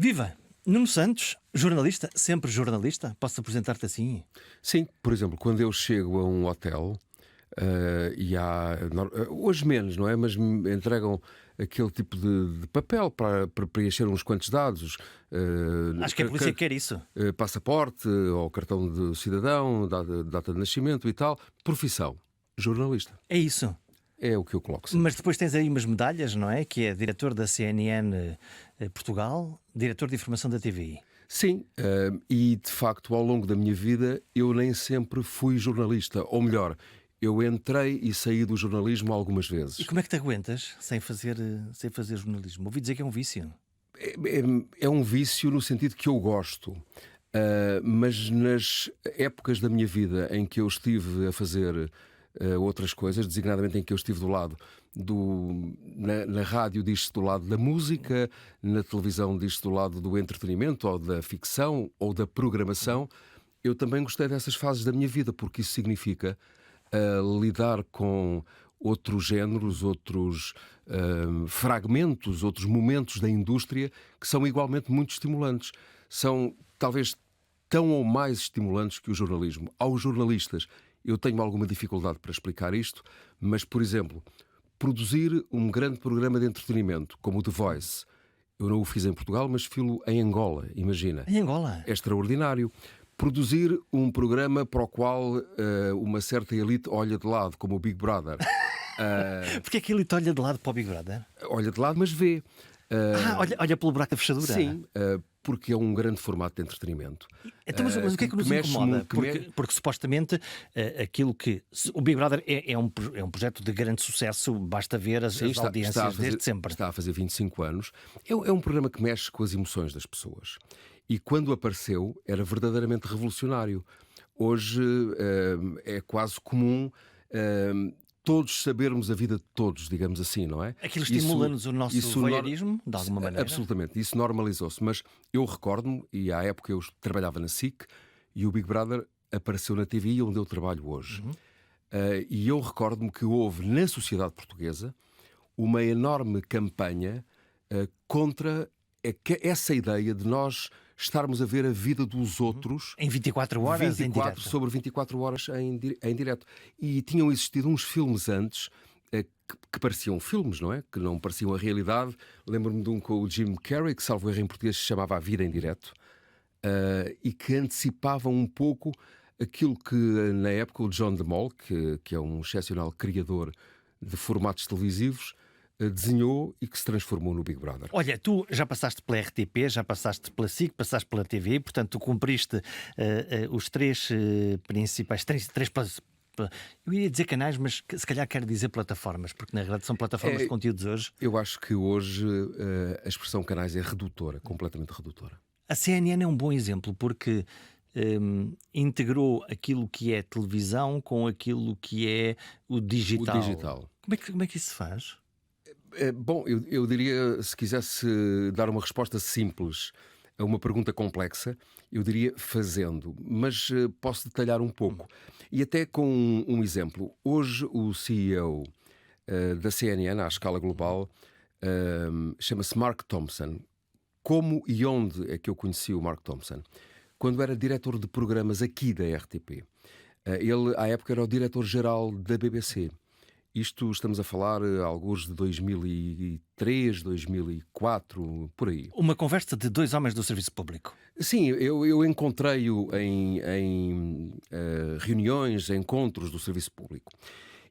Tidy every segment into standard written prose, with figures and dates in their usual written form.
Viva! Nuno Santos, jornalista, sempre jornalista? Posso apresentar-te assim? Sim, por exemplo, quando eu chego a um hotel e há. Hoje menos, não é? Mas me entregam aquele tipo de papel para preencher uns quantos dados. Acho que a polícia quer isso. Passaporte ou cartão de cidadão, data de nascimento e tal. Profissão: jornalista. É isso. É o que eu coloco sempre. Mas depois tens aí umas medalhas, não é? Que é diretor da CNN Portugal, diretor de informação da TVI. Sim, e de facto ao longo da minha vida eu nem sempre fui jornalista, ou melhor, eu entrei e saí do jornalismo algumas E vezes. como é que te aguentas sem fazer jornalismo? Ouvi dizer que é um vício. É um vício no sentido que eu gosto, mas nas épocas da minha vida em que eu estive a fazer outras coisas, designadamente em que eu estive do lado na rádio diz-se do lado da música, na televisão diz-se do lado do entretenimento ou da ficção ou da programação, eu também gostei dessas fases da minha vida, porque isso significa lidar com outros géneros, outros fragmentos, outros momentos da indústria que são igualmente muito estimulantes. São talvez tão ou mais estimulantes que o jornalismo. Aos jornalistas, eu tenho alguma dificuldade para explicar isto, mas, por exemplo, produzir um grande programa de entretenimento, como o The Voice, eu não o fiz em Portugal, mas fiz-o em Angola, imagina. Em Angola? É extraordinário. Produzir um programa para o qual uma certa elite olha de lado, como o Big Brother. Porque é que ele te olha de lado para o Big Brother? Olha de lado, mas vê. Olha pelo buraco da fechadura. Sim, porque é um grande formato de entretenimento. Então, mas o que é que nos incomoda? Porque supostamente aquilo que. O Big Brother é um projeto de grande sucesso, basta ver as audiências desde sempre. Está a fazer 25 anos. É um programa que mexe com as emoções das pessoas. E quando apareceu, era verdadeiramente revolucionário. Hoje é quase comum todos sabermos a vida de todos, digamos assim, não é? Aquilo estimula-nos o nosso voyeurismo, de alguma maneira? Absolutamente, isso normalizou-se. Mas eu recordo-me, e à época eu trabalhava na SIC, e o Big Brother apareceu na TVI, onde eu trabalho hoje. E eu recordo-me que houve, na sociedade portuguesa, uma enorme campanha contra essa ideia de nós estarmos a ver a vida dos outros em 24 horas 24, em direto. sobre 24 horas em direto. E tinham existido uns filmes antes que pareciam filmes, não é? Que não pareciam a realidade. Lembro-me de um com o Jim Carrey, que salvo erro em português se chamava A Vida em Direto, e que antecipavam um pouco aquilo que na época o John de Mol, que é um excepcional criador de formatos televisivos, desenhou e que se transformou no Big Brother. Olha, tu já passaste pela RTP, já passaste pela SIC, passaste pela TV, portanto tu cumpriste os três principais... Eu ia dizer canais, mas se calhar quero dizer plataformas, porque na realidade são plataformas de conteúdos hoje. Eu acho que hoje a expressão canais é redutora, completamente redutora. A CNN é um bom exemplo, porque integrou aquilo que é televisão com aquilo que é o digital. O digital. Como é que isso se faz? Bom, eu diria, se quisesse dar uma resposta simples a uma pergunta complexa, eu diria fazendo, mas posso detalhar um pouco. E até com um exemplo. Hoje o CEO da CNN, à escala global, chama-se Mark Thompson. Como e onde é que eu conheci o Mark Thompson? Quando era diretor de programas aqui da RTP. Ele, à época, era o diretor-geral da BBC. Isto estamos a falar alguns de 2003, 2004, por aí. Uma conversa de dois homens do serviço público. Sim, eu encontrei-o em reuniões, encontros do serviço público.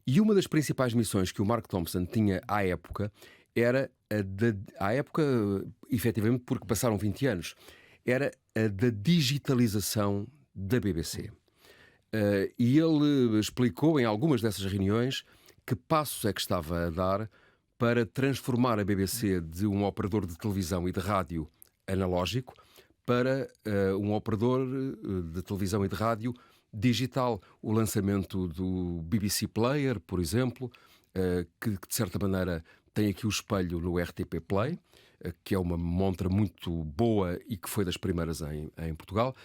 E uma das principais missões que o Mark Thompson tinha à época era à época, efetivamente, porque passaram 20 anos, era a da digitalização da BBC. E ele explicou em algumas dessas reuniões que passos é que estava a dar para transformar a BBC de um operador de televisão e de rádio analógico para um operador de televisão e de rádio digital. O lançamento do BBC Player, por exemplo, que de certa maneira tem aqui o espelho no RTP Play, que é uma montra muito boa e que foi das primeiras em Portugal.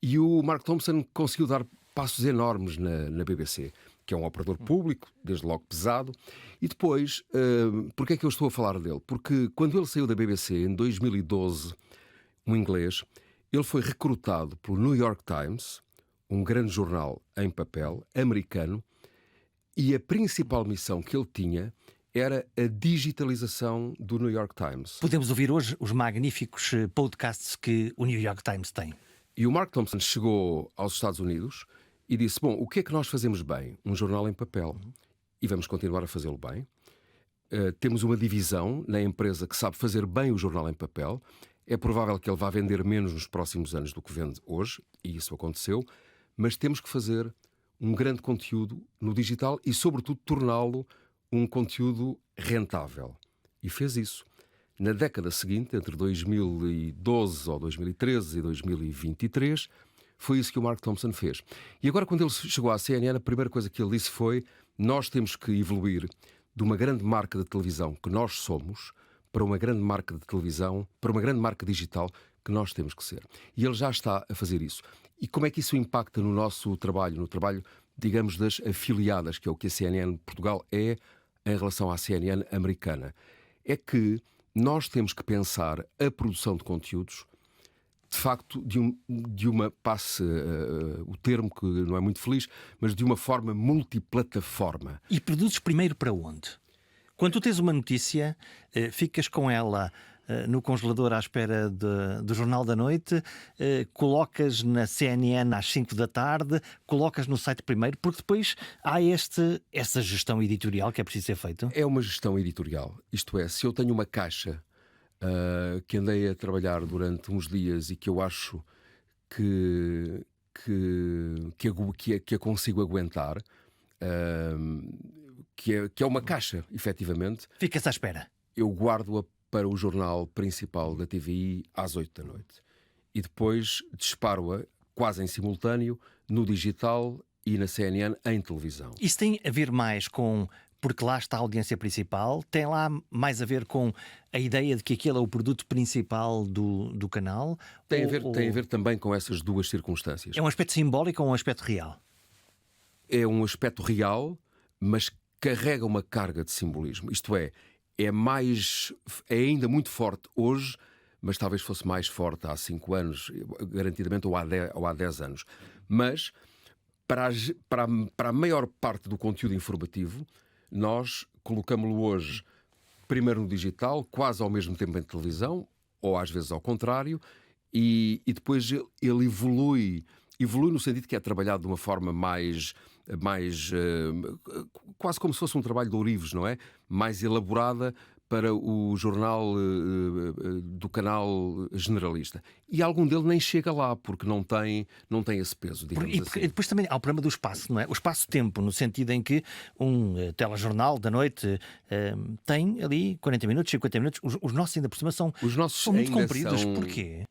E o Mark Thompson conseguiu dar passos enormes na BBC, que é um operador público, desde logo pesado. E depois, porquê é que eu estou a falar dele? Porque quando ele saiu da BBC, em 2012, um inglês. Ele foi recrutado pelo New York Times, um grande jornal em papel americano, e a principal missão que ele tinha era a digitalização do New York Times. Podemos ouvir hoje os magníficos podcasts que o New York Times tem. E o Mark Thompson chegou aos Estados Unidos e disse, bom, o que é que nós fazemos bem? Um jornal em papel. E vamos continuar a fazê-lo bem. Temos uma divisão na empresa que sabe fazer bem o jornal em papel. É provável que ele vá vender menos nos próximos anos do que vende hoje, e isso aconteceu, mas temos que fazer um grande conteúdo no digital e, sobretudo, torná-lo um conteúdo rentável. E fez isso. Na década seguinte, entre 2012 ou 2013 e 2023, foi isso que o Mark Thompson fez. E agora, quando ele chegou à CNN, a primeira coisa que ele disse foi: nós temos que evoluir de uma grande marca de televisão que nós somos para uma grande marca de televisão, para uma grande marca digital que nós temos que ser. E ele já está a fazer isso. E como é que isso impacta no nosso trabalho, no trabalho, digamos, das afiliadas, que é o que a CNN Portugal é em relação à CNN americana? É que nós temos que pensar a produção de conteúdos, de facto, de uma, passe o termo que não é muito feliz, mas de uma forma multiplataforma. E produzes primeiro para onde? Quando tu tens uma notícia, ficas com ela no congelador à espera do Jornal da Noite, colocas na CNN às 5 da tarde, colocas no site primeiro, porque depois há essa gestão editorial que é preciso ser feito. É uma gestão editorial. Isto é, se eu tenho uma caixa que andei a trabalhar durante uns dias e que eu acho que a consigo aguentar, que é uma caixa, efetivamente. Fica-se à espera. Eu guardo-a para o jornal principal da TVI às 8 da noite. E depois disparo-a quase em simultâneo no digital e na CNN em televisão. Isso tem a ver mais com... porque lá está a audiência principal, tem lá mais a ver com a ideia de que aquele é o produto principal do canal? Tem a ver também com essas duas circunstâncias. É um aspecto simbólico ou um aspecto real? É um aspecto real, mas carrega uma carga de simbolismo. Isto é ainda muito forte hoje, mas talvez fosse mais forte há 5 anos, garantidamente, ou há 10 anos. Mas, para a maior parte do conteúdo informativo, nós colocamos-lo hoje primeiro no digital, quase ao mesmo tempo em televisão, ou às vezes ao contrário, e depois ele evolui no sentido que é trabalhado de uma forma mais quase como se fosse um trabalho de ourives, não é? Mais elaborada para o jornal do canal generalista. E algum dele nem chega lá, porque não tem esse peso, digamos assim. E depois também há o problema do espaço, não é? O espaço-tempo, no sentido em que um telejornal da noite tem ali 40 minutos, 50 minutos. Os nossos ainda por cima são muito compridos. Porquê?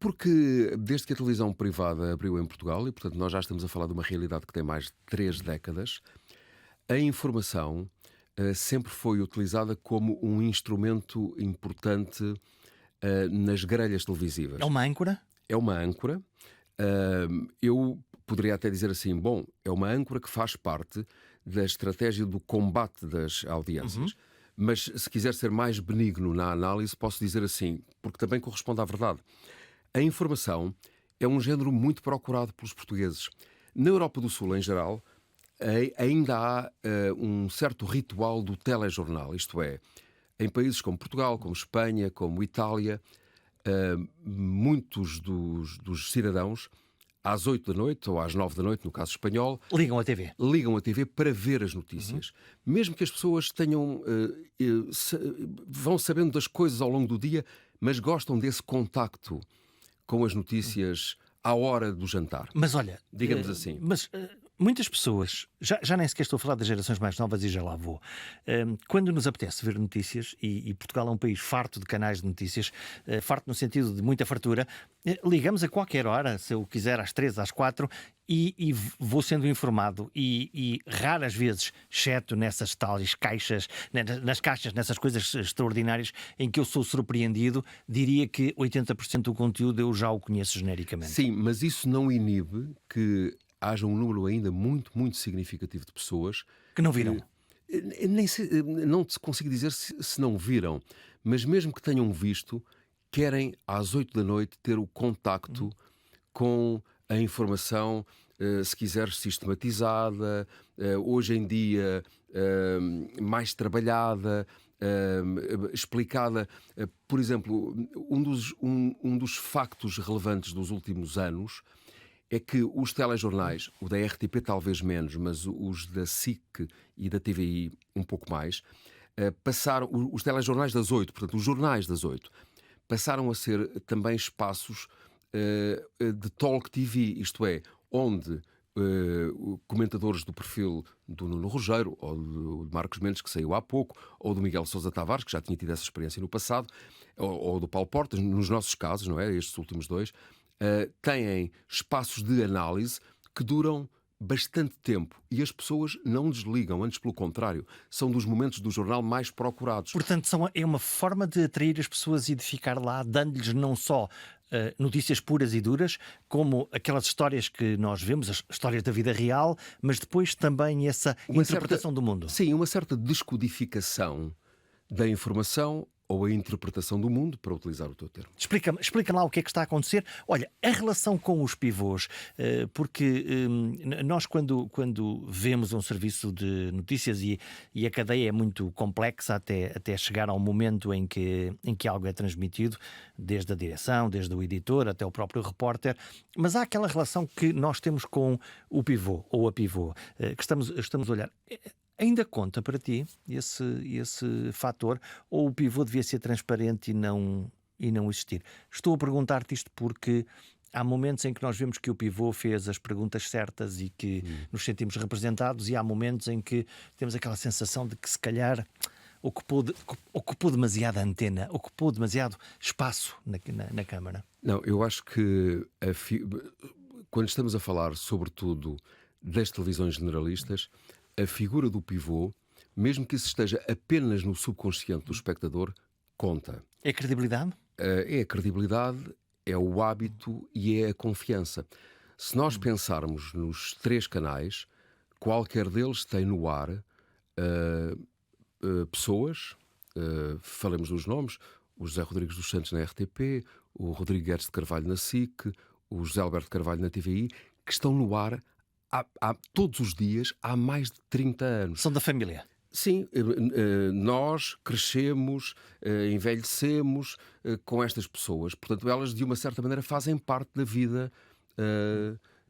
Porque desde que a televisão privada abriu em Portugal, e portanto nós já estamos a falar de uma realidade que tem mais de 3 décadas, a informação sempre foi utilizada como um instrumento importante nas grelhas televisivas. É uma âncora? É uma âncora. Eu poderia até dizer assim, bom, é uma âncora que faz parte da estratégia do combate das audiências. Mas se quiser ser mais benigno na análise, posso dizer assim, porque também corresponde à verdade. A informação é um género muito procurado pelos portugueses. Na Europa do Sul, em geral, ainda há um certo ritual do telejornal. Isto é, em países como Portugal, como Espanha, como Itália, muitos dos cidadãos, às 8 da noite ou às 9 da noite, no caso espanhol, ligam a TV para ver as notícias. Mesmo que as pessoas vão sabendo das coisas ao longo do dia, mas gostam desse contacto com as notícias à hora do jantar. Mas olha, digamos assim. Mas muitas pessoas, já nem sequer estou a falar das gerações mais novas e já lá vou, quando nos apetece ver notícias, e Portugal é um país farto de canais de notícias, farto no sentido de muita fartura, ligamos a qualquer hora, se eu quiser às 3, às 4, e vou sendo informado, e raras vezes, exceto nessas tais caixas, nas caixas, nessas coisas extraordinárias em que eu sou surpreendido, diria que 80% do conteúdo eu já o conheço genericamente. Sim, mas isso não inibe que haja um número ainda muito, muito significativo de pessoas que não viram. Não te consigo dizer se não viram, mas mesmo que tenham visto, querem às 8 da noite ter o contacto com a informação, se quiser, sistematizada, hoje em dia mais trabalhada, explicada. Por exemplo, um dos factos relevantes dos últimos anos é que os telejornais, o da RTP talvez menos, mas os da SIC e da TVI um pouco mais, passaram, os telejornais das 8, portanto os jornais das 8, passaram a ser também espaços de talk TV, isto é, onde comentadores do perfil do Nuno Rogério, ou do Marcos Mendes, que saiu há pouco, ou do Miguel Sousa Tavares, que já tinha tido essa experiência no passado, ou do Paulo Portas, nos nossos casos, não é? Estes últimos dois, têm espaços de análise que duram bastante tempo e as pessoas não desligam, antes pelo contrário, são dos momentos do jornal mais procurados. Portanto, é uma forma de atrair as pessoas e de ficar lá, dando-lhes não só notícias puras e duras, como aquelas histórias que nós vemos, as histórias da vida real, mas depois também essa interpretação do mundo. Sim, uma certa descodificação da informação ou a interpretação do mundo, para utilizar o teu termo. Explica lá o que é que está a acontecer. Olha, a relação com os pivôs, porque nós quando vemos um serviço de notícias e a cadeia é muito complexa até chegar ao momento em que algo é transmitido, desde a direção, desde o editor até o próprio repórter, mas há aquela relação que nós temos com o pivô ou a pivô, que estamos a olhar. Ainda conta para ti esse fator, ou o pivô devia ser transparente e não existir? Estou a perguntar-te isto porque há momentos em que nós vemos que o pivô fez as perguntas certas e que nos sentimos representados, e há momentos em que temos aquela sensação de que se calhar ocupou demasiada antena, ocupou demasiado espaço na Câmara. Não, eu acho que quando estamos a falar sobretudo das televisões generalistas, a figura do pivô, mesmo que isso esteja apenas no subconsciente do espectador, conta. É credibilidade? É a credibilidade, é o hábito e é a confiança. Se nós pensarmos nos 3 canais, qualquer deles tem no ar pessoas, falemos dos nomes, o José Rodrigues dos Santos na RTP, o Rodrigo Guedes de Carvalho na SIC, o José Alberto Carvalho na TVI, que estão no ar todos os dias há mais de 30 anos. São da família? Sim, nós crescemos, envelhecemos com estas pessoas. Portanto, elas de uma certa maneira fazem parte da vida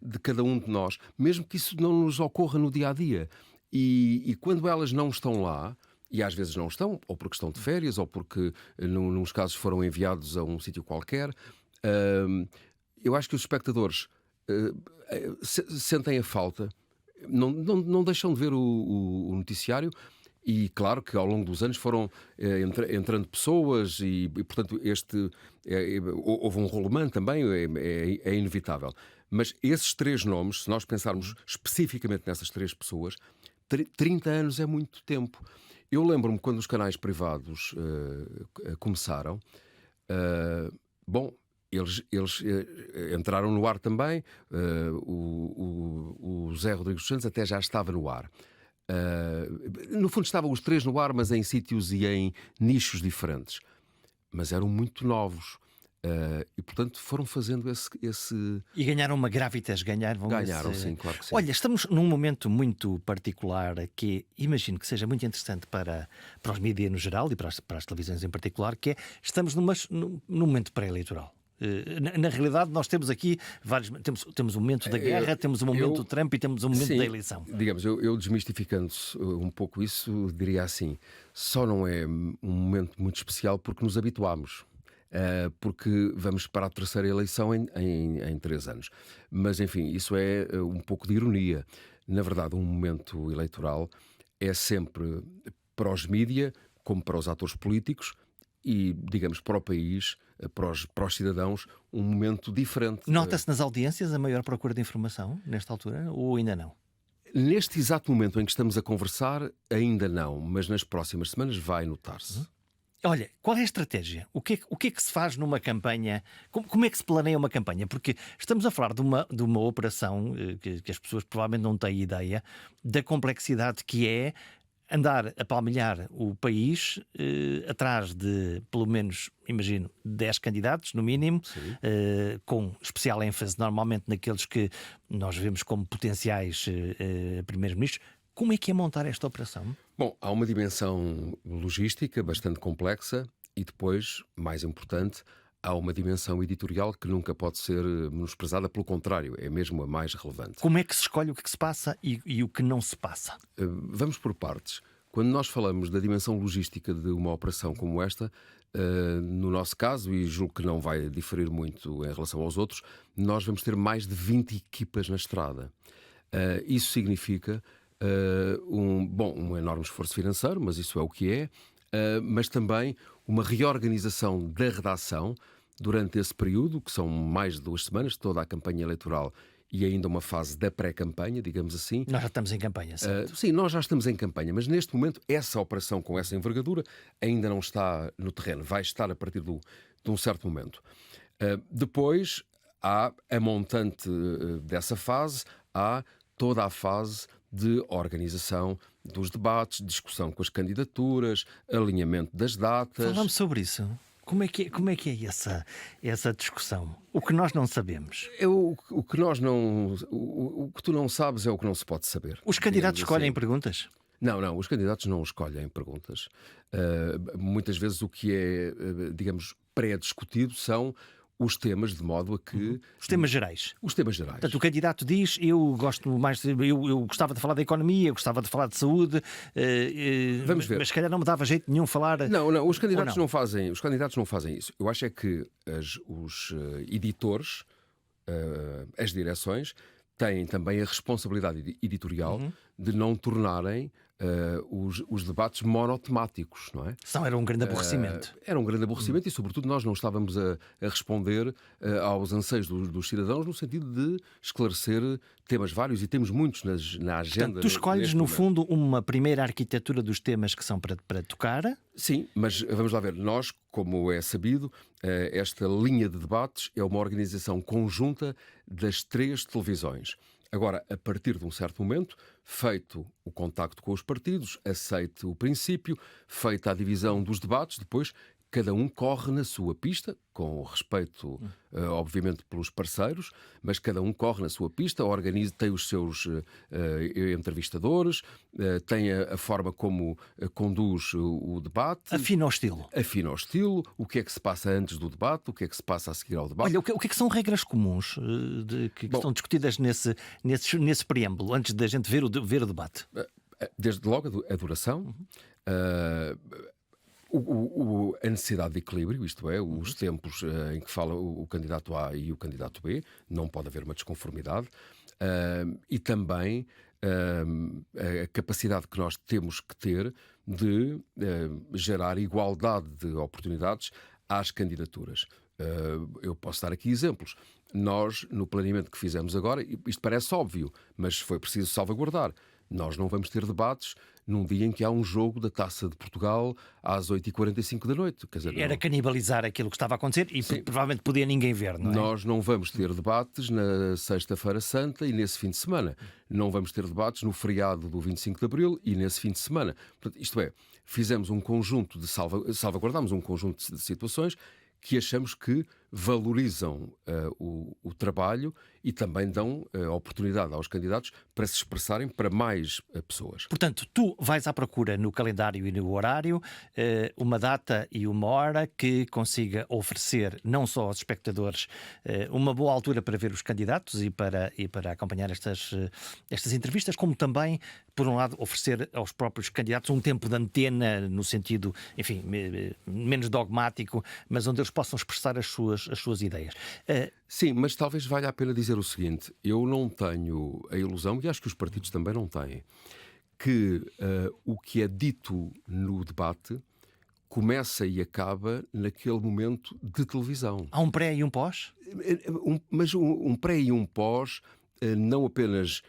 de cada um de nós, mesmo que isso não nos ocorra no dia-a-dia. E quando elas não estão lá, e às vezes não estão, ou porque estão de férias, ou porque, nos casos, foram enviados a um sítio qualquer, eu acho que os espectadores sentem a falta, não deixam de ver o noticiário, e claro que ao longo dos anos foram entrando pessoas e portanto houve um rolemã também, é inevitável. Mas esses 3 nomes, se nós pensarmos especificamente nessas 3 pessoas, 30 anos é muito tempo. Eu lembro-me quando os canais privados começaram, eles entraram no ar também, o José Rodrigues dos Santos até já estava no ar. No fundo estavam os 3 no ar, mas em sítios e em nichos diferentes. Mas eram muito novos. E portanto foram fazendo esse... E ganharam uma gravitas, ganharam, sim, claro que sim. Olha, estamos num momento muito particular que imagino que seja muito interessante para os mídias no geral e para as televisões em particular, que é, estamos num momento pré-eleitoral. Na realidade, nós temos aqui temos o momento da guerra, temos o momento do Trump e temos o momento da eleição. Digamos, eu desmistificando um pouco isso, diria assim: só não é um momento muito especial porque nos habituámos. Porque vamos para a 3ª eleição em 3 anos. Mas, enfim, isso é um pouco de ironia. Na verdade, um momento eleitoral é sempre, para os mídia, como para os atores políticos e, digamos, para o país, para os cidadãos, um momento diferente. Nota-se nas audiências a maior procura de informação, nesta altura, ou ainda não? Neste exato momento em que estamos a conversar, ainda não, mas nas próximas semanas vai notar-se. Olha, qual é a estratégia? O que é que se faz numa campanha? Como é que se planeia uma campanha? Porque estamos a falar de uma operação que as pessoas provavelmente não têm ideia da complexidade que é andar a palmilhar o país atrás de, pelo menos, imagino, 10 candidatos, no mínimo, com especial ênfase normalmente naqueles que nós vemos como potenciais primeiros-ministros. Como é que é montar esta operação? Bom, há uma dimensão logística bastante complexa e depois, mais importante, há uma dimensão editorial que nunca pode ser menosprezada, pelo contrário, é mesmo a mais relevante. Como é que se escolhe o que se passa e o que não se passa? Vamos por partes. Quando nós falamos da dimensão logística de uma operação como esta, no nosso caso, e julgo que não vai diferir muito em relação aos outros, nós vamos ter mais de 20 equipas na estrada. Isso significa um enorme esforço financeiro, mas isso é o que é, mas também uma reorganização da redação durante esse período, que são mais de 2 semanas, toda a campanha eleitoral e ainda uma fase da pré-campanha, digamos assim. Nós já estamos em campanha, certo? Sim, nós já estamos em campanha, mas neste momento essa operação com essa envergadura ainda não está no terreno, vai estar a partir de um certo momento. Depois há a montante dessa fase, há toda a fase de organização dos debates, discussão com as candidaturas, alinhamento das datas. Falamos sobre isso. Como é que é essa discussão? O que nós não sabemos. O que tu não sabes é o que não se pode saber. Os candidatos digamos assim. escolhem perguntas? Não, os candidatos não escolhem perguntas. Muitas vezes o que é, digamos, pré-discutido são os temas, de modo a que... Os temas gerais. Os temas gerais. Portanto, o candidato diz, eu gosto mais, eu gostava de falar da economia, eu gostava de falar de saúde, Vamos ver. mas se calhar não me dava jeito nenhum falar... Não, os candidatos não? Os candidatos não fazem isso. Eu acho é que os editores, as direções, têm também a responsabilidade editorial de não tornarem os debates monotemáticos, não é? Senão era um grande aborrecimento. Era um grande aborrecimento e, sobretudo, nós não estávamos a responder aos anseios dos cidadãos no sentido de esclarecer temas vários, e temos muitos na agenda. Portanto, tu escolhes, no fundo, uma primeira arquitetura dos temas que são para tocar. Sim, mas vamos lá ver. Nós, como é sabido, esta linha de debates é uma organização conjunta das 3 televisões. Agora, a partir de um certo momento, feito o contacto com os partidos, aceite o princípio, feita a divisão dos debates, depois cada um corre na sua pista, com respeito, obviamente, pelos parceiros, mas cada um corre na sua pista, organiza, tem os seus entrevistadores, tem a forma como conduz o debate. Afina o estilo. Afina o estilo, o que é que se passa antes do debate, o que é que se passa a seguir ao debate. Olha, o que é que são regras comuns que estão discutidas nesse preâmbulo, antes da gente ver o debate? Desde logo a duração, a necessidade de equilíbrio, isto é, os tempos em que fala o candidato A e o candidato B, não pode haver uma desconformidade, e também a capacidade que nós temos que ter de gerar igualdade de oportunidades às candidaturas. Eu posso dar aqui exemplos. Nós, no planeamento que fizemos agora, isto parece óbvio, mas foi preciso salvaguardar. Nós não vamos ter debates num dia em que há um jogo da Taça de Portugal às 8h45 da noite. Quer dizer, era canibalizar aquilo que estava a acontecer e provavelmente podia ninguém ver, não é? Nós não vamos ter debates na Sexta-feira Santa e nesse fim de semana. Não vamos ter debates no feriado do 25 de Abril e nesse fim de semana. Portanto, isto é, fizemos um conjunto de salvaguardamos um conjunto de situações que achamos que valorizam o trabalho e também dão oportunidade aos candidatos para se expressarem para mais pessoas. Portanto, tu vais à procura no calendário e no horário uma data e uma hora que consiga oferecer não só aos espectadores uma boa altura para ver os candidatos e para acompanhar estas entrevistas, como também, por um lado, oferecer aos próprios candidatos um tempo de antena no sentido, enfim, menos dogmático, mas onde eles possam expressar as suas ideias. Sim, mas talvez valha a pena dizer o seguinte: eu não tenho a ilusão, e acho que os partidos também não têm, que o que é dito no debate começa e acaba naquele momento de televisão. Há um pré e um pós? Mas um pré e um pós, não apenas...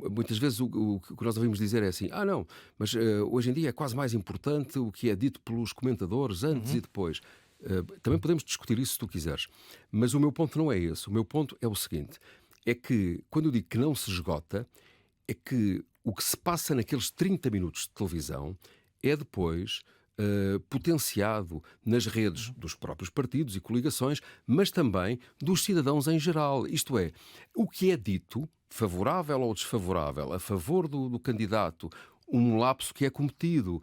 muitas vezes o que nós ouvimos dizer é assim: não, mas hoje em dia é quase mais importante o que é dito pelos comentadores antes e depois. Também podemos discutir isso se tu quiseres, mas o meu ponto não é esse. O meu ponto é o seguinte: é que quando eu digo que não se esgota, é que o que se passa naqueles 30 minutos de televisão é depois potenciado nas redes dos próprios partidos e coligações, mas também dos cidadãos em geral. Isto é, o que é dito, favorável ou desfavorável, a favor do candidato, um lapso que é cometido,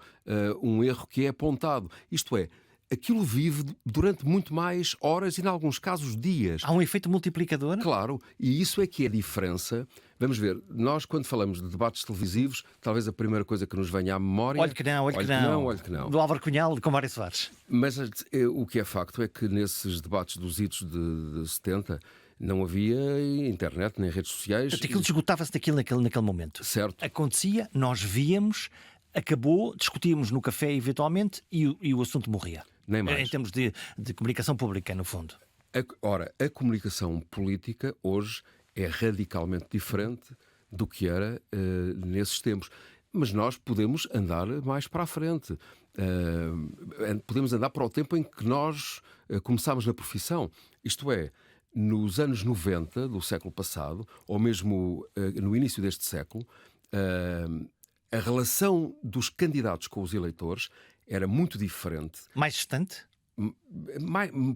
um erro que é apontado. Isto é, aquilo vive durante muito mais horas e, em alguns casos, dias. Há um efeito multiplicador? Claro, e isso é que é a diferença. Vamos ver, nós quando falamos de debates televisivos, talvez a primeira coisa que nos venha à memória... Olhe que não. Olhe que não. Do Álvaro Cunhal com Mário Soares. Mas o que é facto é que nesses debates dos idos de 70 não havia internet nem redes sociais. Portanto, aquilo esgotava-se naquele momento. Certo. Acontecia, nós víamos, acabou, discutíamos no café eventualmente e o assunto morria. Nem mais. Em termos de comunicação pública, no fundo. Ora, a comunicação política hoje é radicalmente diferente do que era nesses tempos. Mas nós podemos andar mais para a frente. Podemos andar para o tempo em que nós começámos na profissão. Isto é, nos anos 90 do século passado, ou mesmo no início deste século, a relação dos candidatos com os eleitores era muito diferente. Mais distante?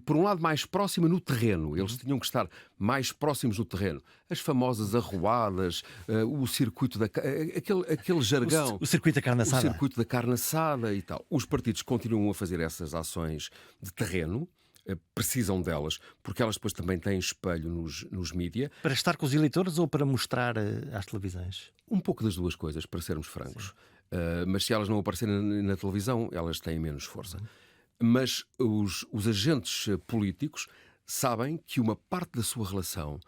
Por um lado, mais próxima no terreno. Eles tinham que estar mais próximos do terreno. As famosas arruadas, o circuito aquele jargão. O circuito da carne assada. O circuito da carne assada e tal. Os partidos continuam a fazer essas ações de terreno. Precisam delas, porque elas depois também têm espelho nos mídia. Para estar com os eleitores ou para mostrar às televisões? Um pouco das duas coisas, para sermos francos. Mas se elas não aparecerem na televisão, elas têm menos força. Mas os agentes políticos sabem que uma parte da sua relação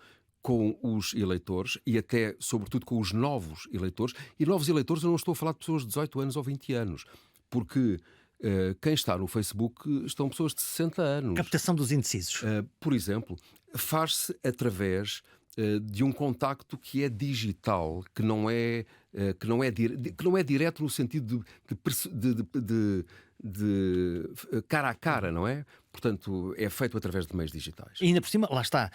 com os eleitores e até, sobretudo, com os novos eleitores, e novos eleitores eu não estou a falar de pessoas de 18 anos ou 20 anos, porque quem está no Facebook estão pessoas de 60 anos. Captação dos indecisos. Por exemplo, faz-se através de um contacto que é digital, que não é direto no sentido de cara a cara, não é? Portanto, é feito através de meios digitais. E ainda por cima, lá está,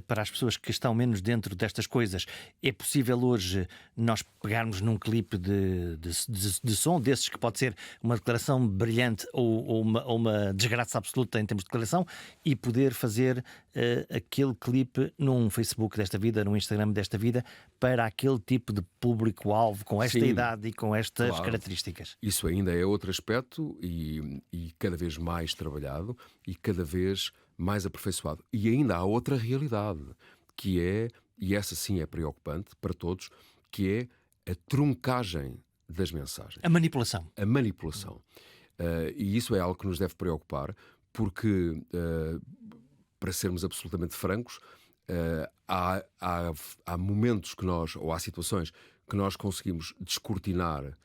para as pessoas que estão menos dentro destas coisas, é possível hoje nós pegarmos num clipe de som desses que pode ser uma declaração brilhante ou uma desgraça absoluta em termos de declaração e poder fazer aquele clipe num Facebook desta vida, num Instagram desta vida, para aquele tipo de público-alvo, com esta idade e com estas características. Isso ainda é outro aspecto e cada vez mais trabalhado e cada vez mais aperfeiçoado. E ainda há outra realidade, que é, e essa sim é preocupante para todos, que é a truncagem das mensagens. A manipulação. A manipulação. E isso é algo que nos deve preocupar, porque, para sermos absolutamente francos, há momentos que nós, ou há situações que nós conseguimos descortinar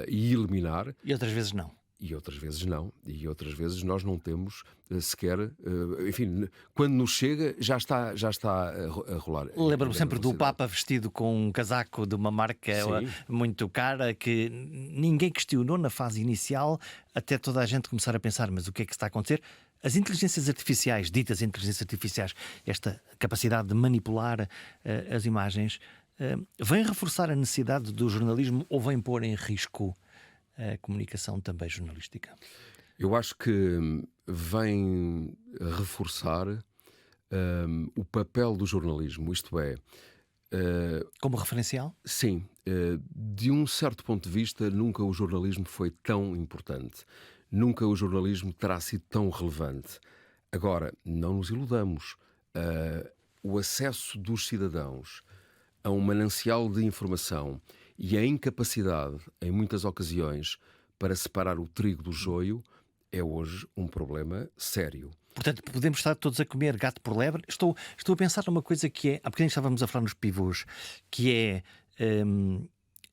e eliminar. E outras vezes não. E outras vezes não. E outras vezes nós não temos sequer... enfim, quando nos chega, já está a rolar. Lembro-me sempre do Papa vestido com um casaco de uma marca muito cara, que ninguém questionou na fase inicial, até toda a gente começar a pensar, mas o que é que está a acontecer? As inteligências artificiais, ditas inteligências artificiais, esta capacidade de manipular as imagens, vem reforçar a necessidade do jornalismo ou vem pôr em risco a comunicação também jornalística? Eu acho que vem reforçar o papel do jornalismo, isto é... como referencial? Sim. De um certo ponto de vista, nunca o jornalismo foi tão importante. Nunca o jornalismo terá sido tão relevante. Agora, não nos iludamos. O acesso dos cidadãos a um manancial de informação e a incapacidade, em muitas ocasiões, para separar o trigo do joio é hoje um problema sério. Portanto, podemos estar todos a comer gato por lebre. Estou a pensar numa coisa que é... Há bocadinho estávamos a falar nos pivôs, que é...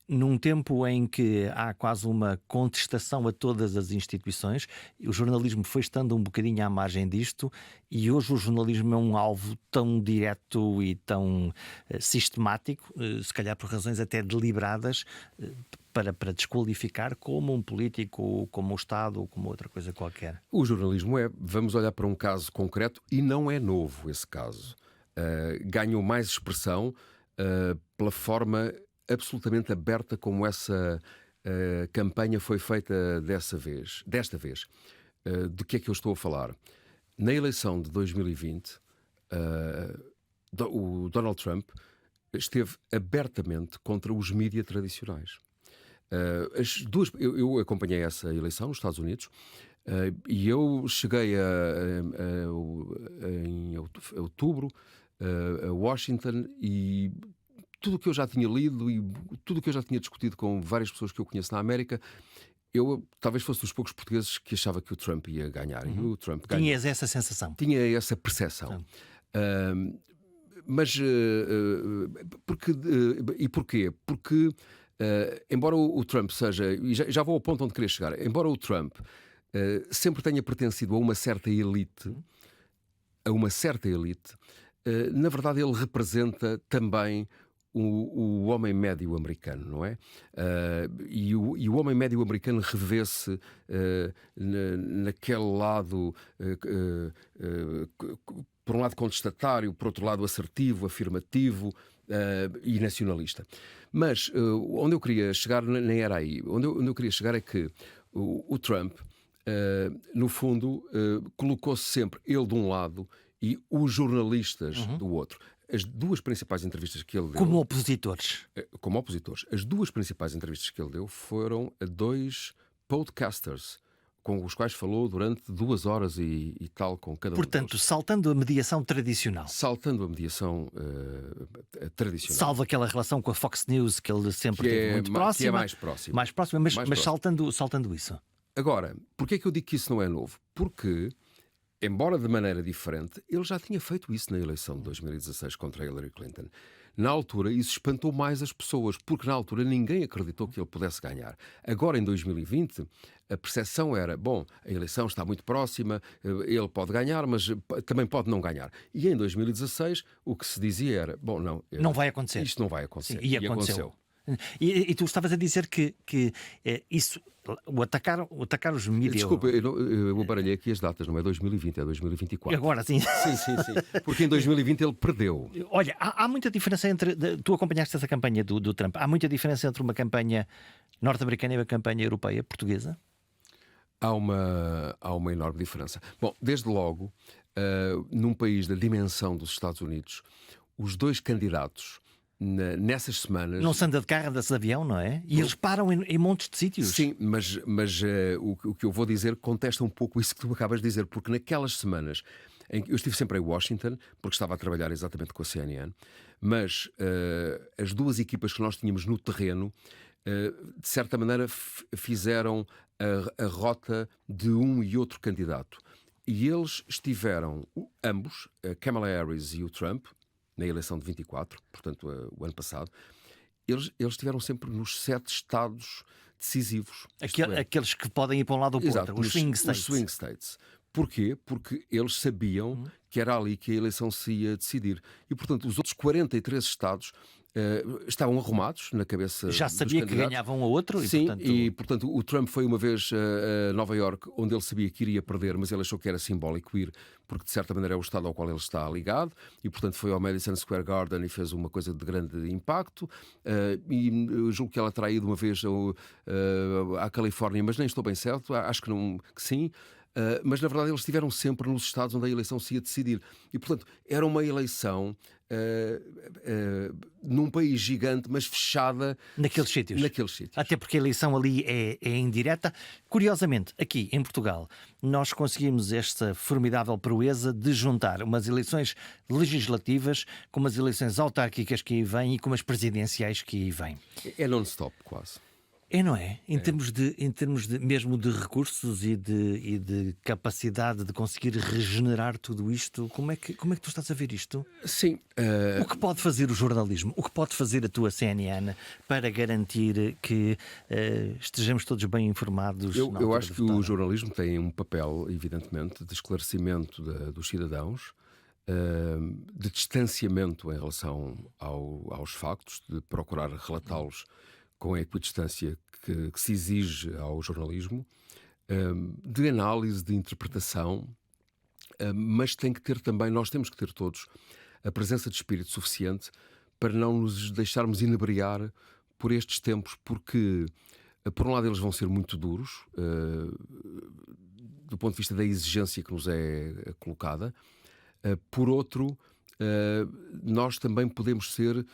num tempo em que há quase uma contestação a todas as instituições, o jornalismo foi estando um bocadinho à margem disto e hoje o jornalismo é um alvo tão direto e tão sistemático, se calhar por razões até deliberadas, para desqualificar como um político, como o Estado ou como outra coisa qualquer. O jornalismo vamos olhar para um caso concreto e não é novo esse caso. Ganhou mais expressão pela forma absolutamente aberta como essa campanha foi feita desta vez. De que é que eu estou a falar? Na eleição de 2020, o Donald Trump esteve abertamente contra os mídias tradicionais. Eu acompanhei essa eleição nos Estados Unidos e eu cheguei em outubro a Washington, e tudo o que eu já tinha lido e tudo o que eu já tinha discutido com várias pessoas que eu conheço na América, eu talvez fosse dos poucos portugueses que achava que o Trump ia ganhar. E o Trump ganhou. Tinhas essa sensação? Tinha essa percepção. Mas e porquê? Porque embora o Trump seja, e já vou ao ponto onde queria chegar, embora o Trump sempre tenha pertencido a uma certa elite, na verdade ele representa também o homem médio americano, não é? E o homem médio americano revê-se naquele lado, por um lado contestatário, por outro lado assertivo, afirmativo e nacionalista. Mas onde eu queria chegar nem era aí. Onde eu queria chegar é que o Trump, no fundo, colocou-se sempre ele de um lado e os jornalistas do outro. As duas principais entrevistas que ele deu... Como opositores. Como opositores. As duas principais entrevistas que ele deu foram a 2 podcasters, com os quais falou durante 2 horas e tal com cada um deles. Portanto, saltando a mediação tradicional. Saltando a mediação tradicional. Salvo aquela relação com a Fox News, que ele sempre teve muito próxima. Que é mais próxima. Mais próxima, mas saltando isso. Agora, porquê é que eu digo que isso não é novo? Porque, embora de maneira diferente, ele já tinha feito isso na eleição de 2016 contra Hillary Clinton. Na altura, isso espantou mais as pessoas, porque na altura ninguém acreditou que ele pudesse ganhar. Agora, em 2020, a percepção era, bom, a eleição está muito próxima, ele pode ganhar, mas também pode não ganhar. E em 2016, o que se dizia era, bom, não vai acontecer. Isto não vai acontecer. Sim, e aconteceu. E tu estavas a dizer que isso, o atacar os mídias... Desculpa, eu baralhei aqui as datas, não é 2020, é 2024. Agora sim. Sim. Porque em 2020 ele perdeu. Olha, há muita diferença entre... Tu acompanhaste essa campanha do Trump. Há muita diferença entre uma campanha norte-americana e uma campanha europeia, portuguesa? Há uma enorme diferença. Bom, desde logo, num país da dimensão dos Estados Unidos, os 2 candidatos... Nessas semanas... Não se anda de carro, anda-se de avião, não é? E eles param em montes de sítios. Sim, mas o que eu vou dizer contesta um pouco isso que tu acabas de dizer, porque naquelas semanas em que eu estive sempre em Washington, porque estava a trabalhar exatamente com a CNN, mas as 2 equipas que nós tínhamos no terreno, de certa maneira, fizeram a rota de um e outro candidato. E eles estiveram, ambos, a Kamala Harris e o Trump, na eleição de 24, portanto, o ano passado, eles estiveram sempre nos 7 estados decisivos. Aqueles que podem ir para um lado ou para o outro, os swing states. Os swing states. Porquê? Porque eles sabiam que era ali que a eleição se ia decidir. E, portanto, os outros 43 estados estavam arrumados na cabeça já sabia que ganhavam um ou outro. Sim, e portanto o Trump foi uma vez a Nova Iorque, onde ele sabia que iria perder, mas ele achou que era simbólico ir, porque de certa maneira é o estado ao qual ele está ligado, e portanto foi ao Madison Square Garden e fez uma coisa de grande impacto, e julgo que ela terá ido uma vez à Califórnia, mas nem estou bem certo, acho que sim. Mas na verdade eles estiveram sempre nos estados onde a eleição se ia decidir, e portanto era uma eleição num país gigante, mas fechada naqueles sítios. Até porque a eleição ali é indireta. Curiosamente, aqui em Portugal, nós conseguimos esta formidável proeza de juntar umas eleições legislativas com umas eleições autárquicas que aí vêm e com umas presidenciais que aí vêm. É non-stop, quase. Não é? Em termos de mesmo de recursos e de capacidade de conseguir regenerar tudo isto, como é que tu estás a ver isto? Sim. O que pode fazer o jornalismo? O que pode fazer a tua CNN para garantir que estejamos todos bem informados? Eu acho que o jornalismo tem um papel, evidentemente, de esclarecimento dos cidadãos, de distanciamento em relação aos factos, de procurar relatá-los com a equidistância que se exige ao jornalismo, de análise, de interpretação, mas nós temos que ter todos a presença de espírito suficiente para não nos deixarmos inebriar por estes tempos, porque, por um lado, eles vão ser muito duros, do ponto de vista da exigência que nos é colocada. Por outro, nós também podemos ser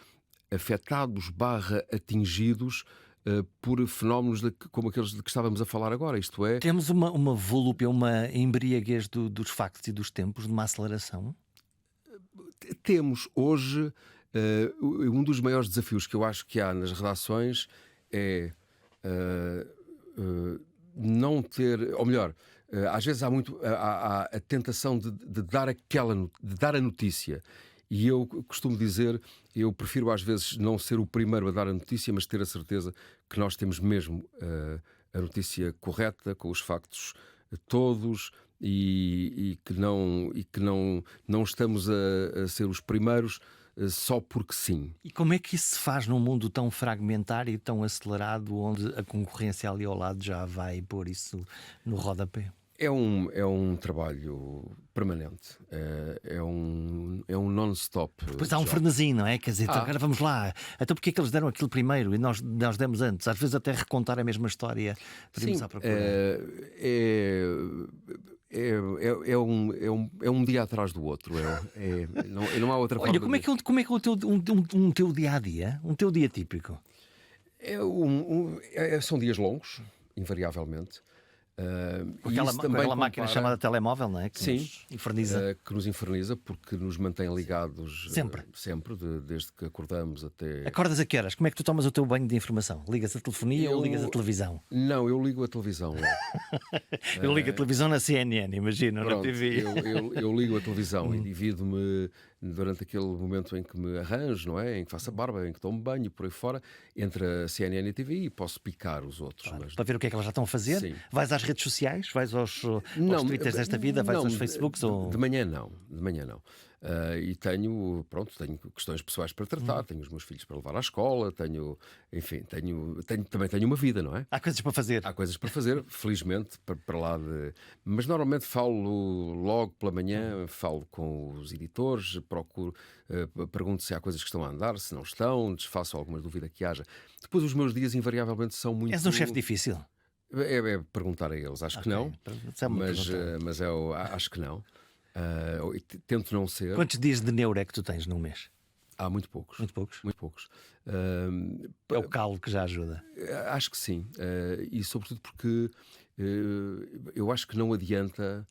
afetados / atingidos por fenómenos como aqueles de que estávamos a falar agora. Isto é, Temos uma volúpia, uma embriaguez dos factos e dos tempos, de uma aceleração. temos hoje um dos maiores desafios que eu acho que há nas redações é não ter, ou melhor, às vezes há muito há a tentação de dar de dar a notícia. E eu costumo dizer, eu prefiro às vezes não ser o primeiro a dar a notícia, mas ter a certeza que nós temos mesmo a notícia correta, com os factos todos, e que não estamos a ser os primeiros só porque sim. E como é que isso se faz num mundo tão fragmentário e tão acelerado, onde a concorrência ali ao lado já vai pôr isso no rodapé? É um trabalho permanente, é um non-stop. Pois há um job. frenesim, não é? Quer dizer, então agora vamos lá. Então porque é que eles deram aquilo primeiro e nós demos antes? Às vezes até recontar a mesma história para irmos Sim, à procura. é um dia atrás do outro. Não há outra forma. Olha, como é que é o teu, um teu dia-a-dia? Um teu dia típico? São dias longos, invariavelmente. Com E aquela, isso com também aquela máquina compara- chamada telemóvel, não é? Que Sim, nos inferniza. que nos inferniza porque nos mantém ligados Sempre. desde que acordamos até. Acordas a que horas? Como é que tu tomas o teu banho de informação? Ligas a telefonia ou ligas a televisão? Não, eu ligo a televisão. Eu ligo a televisão na CNN, imagina, na Pronto, TV. eu ligo a televisão e divido-me durante aquele momento em que me arranjo, não é? Em que faço a barba, em que tomo banho, por aí fora, entre a CNN e a TV, e posso picar os outros. Mas Para ver o que é que elas já estão a fazer? Sim. Vais às redes sociais? Vais aos Twitters desta vida? Vais não, aos Facebooks? Ou... de manhã não. E tenho questões pessoais para tratar, tenho os meus filhos para levar à escola, também tenho uma vida, não é? Há coisas para fazer. Há coisas para fazer, felizmente, para lá de. Mas normalmente falo logo pela manhã, falo com os editores, procuro, pergunto se há coisas que estão a andar, se não estão, desfaço alguma dúvida que haja. Depois os meus dias invariavelmente são muito. És um chefe difícil. É perguntar a eles, acho que não, Isso é uma mas, pergunta. mas acho que não. Tento não ser. Quantos dias de neuro é que tu tens num mês? Há muito poucos. Muito poucos. Muito poucos. É o calo que já ajuda. Acho que sim. E sobretudo porque eu acho que não adianta.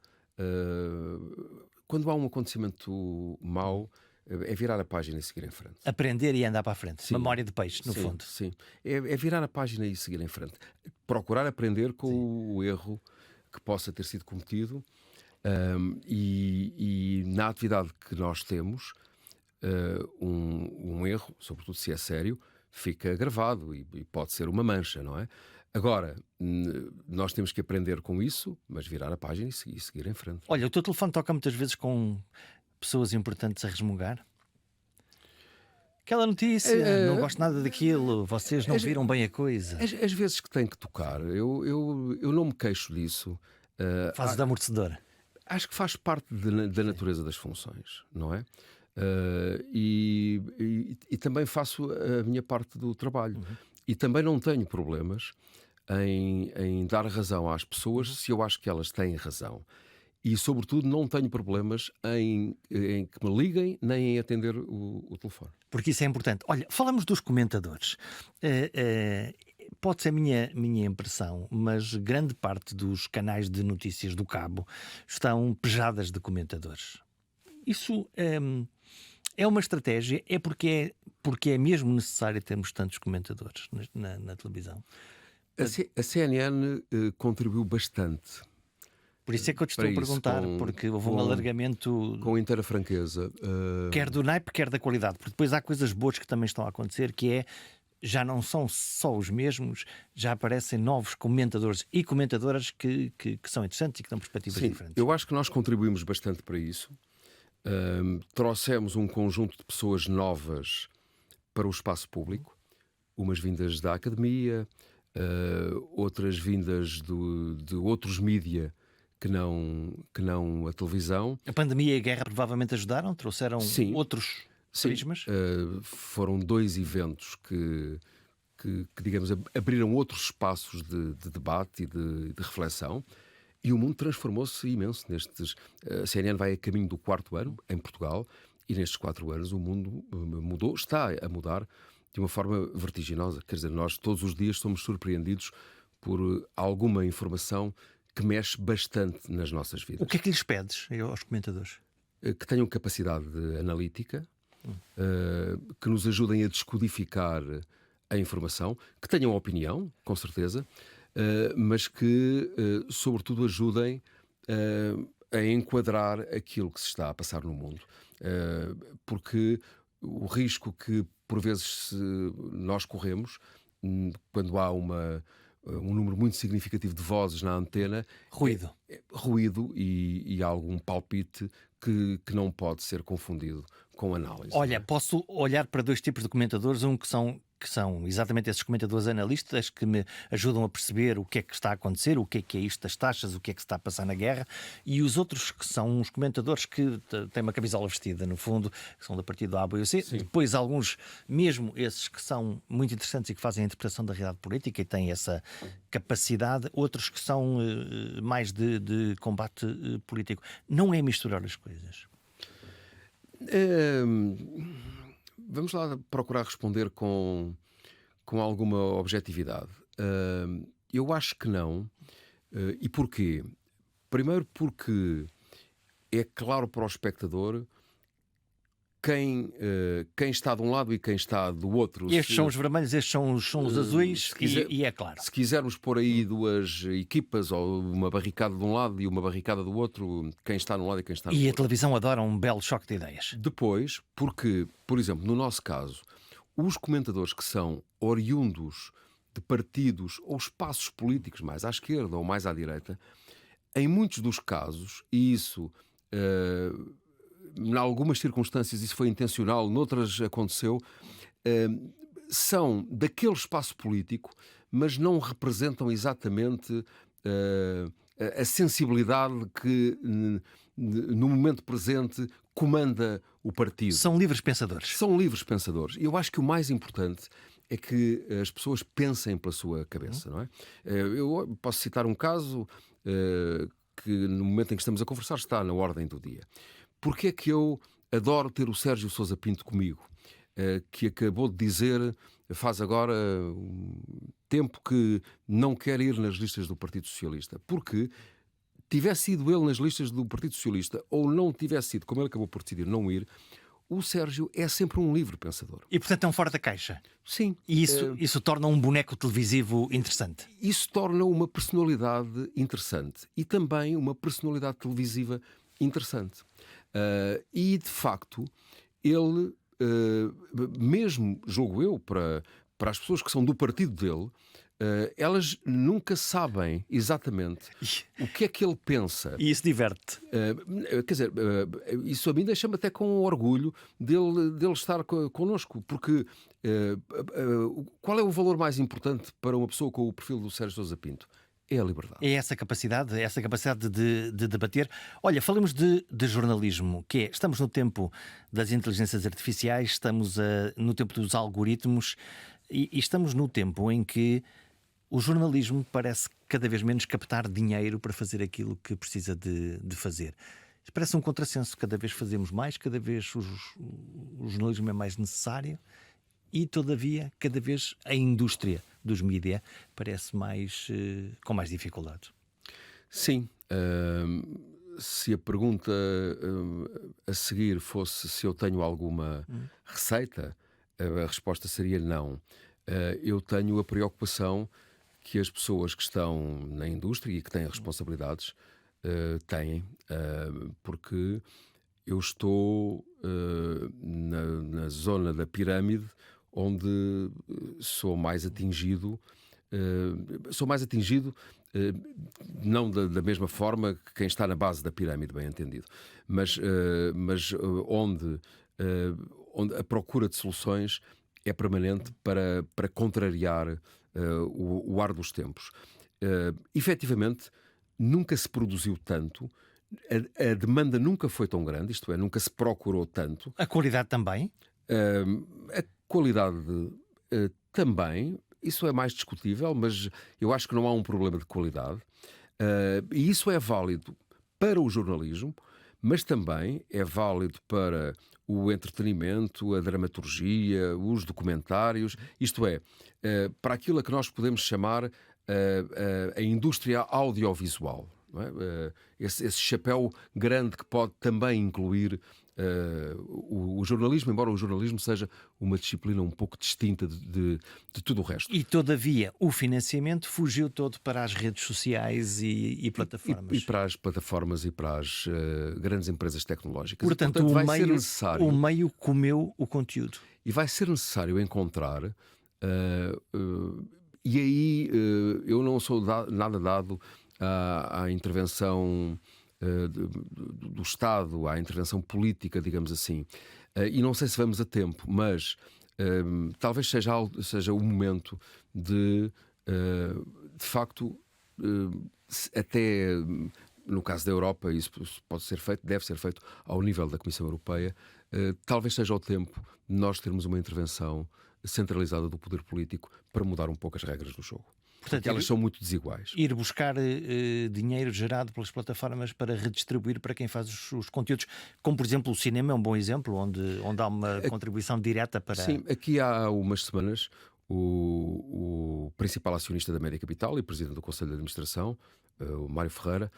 Quando há um acontecimento mau, é virar a página e seguir em frente. Aprender e andar para a frente. Sim. Memória de peixe, no Sim, fundo. Sim. É virar a página e seguir em frente. Procurar aprender com o erro que possa ter sido cometido. E na atividade que nós temos, um erro, sobretudo se é sério, fica gravado e pode ser uma mancha, não é? Agora, nós temos que aprender com isso, mas virar a página e seguir em frente. Olha, o teu telefone toca muitas vezes com pessoas importantes a resmungar. Aquela notícia, não gosto nada daquilo, vocês não viram bem a coisa. Às vezes que tem que tocar, eu não me queixo disso. Fazes de amortecedor. Acho que faz parte da natureza das funções, não é? E também faço a minha parte do trabalho. E também não tenho problemas em dar razão às pessoas se eu acho que elas têm razão. E, sobretudo, não tenho problemas em que me liguem nem em atender o telefone. Porque isso é importante. Olha, falamos dos comentadores. Pode ser a minha impressão, mas grande parte dos canais de notícias do Cabo estão pejadas de comentadores. Isso é uma estratégia? É porque é mesmo necessário termos tantos comentadores na televisão? A CNN contribuiu bastante. Por isso é que eu te estou a perguntar, porque houve um alargamento... Com inteira franqueza. Quer do naipe, quer da qualidade. Porque depois há coisas boas que também estão a acontecer, que é... Já não são só os mesmos, já aparecem novos comentadores e comentadoras que são interessantes e que dão perspectivas diferentes. Eu acho que nós contribuímos bastante para isso. Trouxemos um conjunto de pessoas novas para o espaço público, umas vindas da academia, outras vindas de outros mídia que não a televisão. A pandemia e a guerra provavelmente ajudaram? Trouxeram outros prismas? Foram dois eventos que digamos, abriram outros espaços de debate e de reflexão. E o mundo transformou-se imenso nestes. A CNN vai a caminho do 4º ano em Portugal, e nestes 4 anos o mundo mudou, está a mudar de uma forma vertiginosa. Quer dizer, nós todos os dias somos surpreendidos por alguma informação que mexe bastante nas nossas vidas. O que é que lhes pedes aos comentadores? Que tenham capacidade analítica, que nos ajudem a descodificar a informação, que tenham opinião, com certeza, mas que, sobretudo, ajudem a enquadrar aquilo que se está a passar no mundo. Porque o risco que, por vezes, nós corremos, quando há um número muito significativo de vozes na antena... Ruído. Ruído e algum palpite que não pode ser confundido com análise. Olha, posso olhar para 2 tipos de comentadores, que são exatamente esses comentadores analistas que me ajudam a perceber o que é que está a acontecer, o que é isto das taxas, o que é que se está a passar na guerra, e os outros que são uns comentadores que têm uma camisola vestida, no fundo, que são da partido A, B ou C. Sim. Depois alguns, mesmo esses que são muito interessantes e que fazem a interpretação da realidade política e têm essa capacidade, outros que são mais de combate político. Não é misturar as coisas. Vamos lá procurar responder com alguma objetividade. Eu acho que não. E porquê? Primeiro porque é claro para o espectador quem está de um lado e quem está do outro. Estes são os vermelhos, estes são os azuis, e é claro. Se quisermos pôr aí 2 equipas, ou uma barricada de um lado e uma barricada do outro, quem está de um lado e quem está do outro. E a televisão adora um belo choque de ideias. Depois, porque, por exemplo, no nosso caso, os comentadores que são oriundos de partidos ou espaços políticos mais à esquerda ou mais à direita, em muitos dos casos, e isso... em algumas circunstâncias isso foi intencional, noutras aconteceu, são daquele espaço político, mas não representam exatamente a sensibilidade que no momento presente comanda o partido. São livres pensadores. São livres pensadores. E eu acho que o mais importante é que as pessoas pensem pela sua cabeça, não é? Eu posso citar um caso que no momento em que estamos a conversar está na ordem do dia. Porque é que eu adoro ter o Sérgio Sousa Pinto comigo, que acabou de dizer, faz agora tempo que não quer ir nas listas do Partido Socialista. Porque tivesse ido ele nas listas do Partido Socialista ou não tivesse ido, como ele acabou por decidir não ir, o Sérgio é sempre um livre pensador. E, portanto, é um fora da caixa. Sim. E isso torna um boneco televisivo interessante. Isso torna uma personalidade interessante. E também uma personalidade televisiva interessante. E, de facto, ele, mesmo, julgo eu, para as pessoas que são do partido dele, elas nunca sabem exatamente o que é que ele pensa. E isso diverte. Quer dizer, isso a mim deixa-me até com orgulho dele estar connosco, porque qual é o valor mais importante para uma pessoa com o perfil do Sérgio Sousa Pinto? É a liberdade. É essa capacidade de debater. Olha, falamos de jornalismo, que é, estamos no tempo das inteligências artificiais, estamos no tempo dos algoritmos e estamos no tempo em que o jornalismo parece cada vez menos captar dinheiro para fazer aquilo que precisa de fazer. Parece um contrassenso, cada vez fazemos mais, cada vez o jornalismo é mais necessário e, todavia, cada vez a indústria dos mídia parece com mais dificuldades. Sim. Se a pergunta a seguir fosse se eu tenho alguma receita, a resposta seria não. Eu tenho a preocupação que as pessoas que estão na indústria e que têm responsabilidades têm, porque eu estou na zona da pirâmide onde sou mais atingido, não da mesma forma que quem está na base da pirâmide, bem entendido, mas onde a procura de soluções é permanente para contrariar o ar dos tempos. Efetivamente, nunca se produziu tanto, a demanda nunca foi tão grande, isto é, nunca se procurou tanto. A qualidade também? A qualidade também, isso é mais discutível, mas eu acho que não há um problema de qualidade. E isso é válido para o jornalismo, mas também é válido para o entretenimento, a dramaturgia, os documentários, isto é, para aquilo a que nós podemos chamar a indústria audiovisual. Não é? Esse chapéu grande que pode também incluir o jornalismo, embora o jornalismo seja uma disciplina um pouco distinta de tudo o resto. E todavia o financiamento fugiu todo para as redes sociais e plataformas. E para as plataformas e para as grandes empresas tecnológicas. Portanto, vai ser necessário, o meio comeu o conteúdo. E vai ser necessário encontrar. E aí eu não sou nada dado à intervenção do Estado, à intervenção política, digamos assim. E não sei se vamos a tempo, mas talvez seja o momento de facto, até no caso da Europa, isso pode ser feito, deve ser feito ao nível da Comissão Europeia, talvez seja o tempo de nós termos uma intervenção centralizada do poder político para mudar um pouco as regras do jogo. Portanto, porque elas são muito desiguais. Ir buscar dinheiro gerado pelas plataformas para redistribuir para quem faz os conteúdos, como por exemplo o cinema é um bom exemplo, onde há uma contribuição direta para... Sim, aqui há umas semanas o principal acionista da Média Capital e presidente do Conselho de Administração, o Mário Ferreira,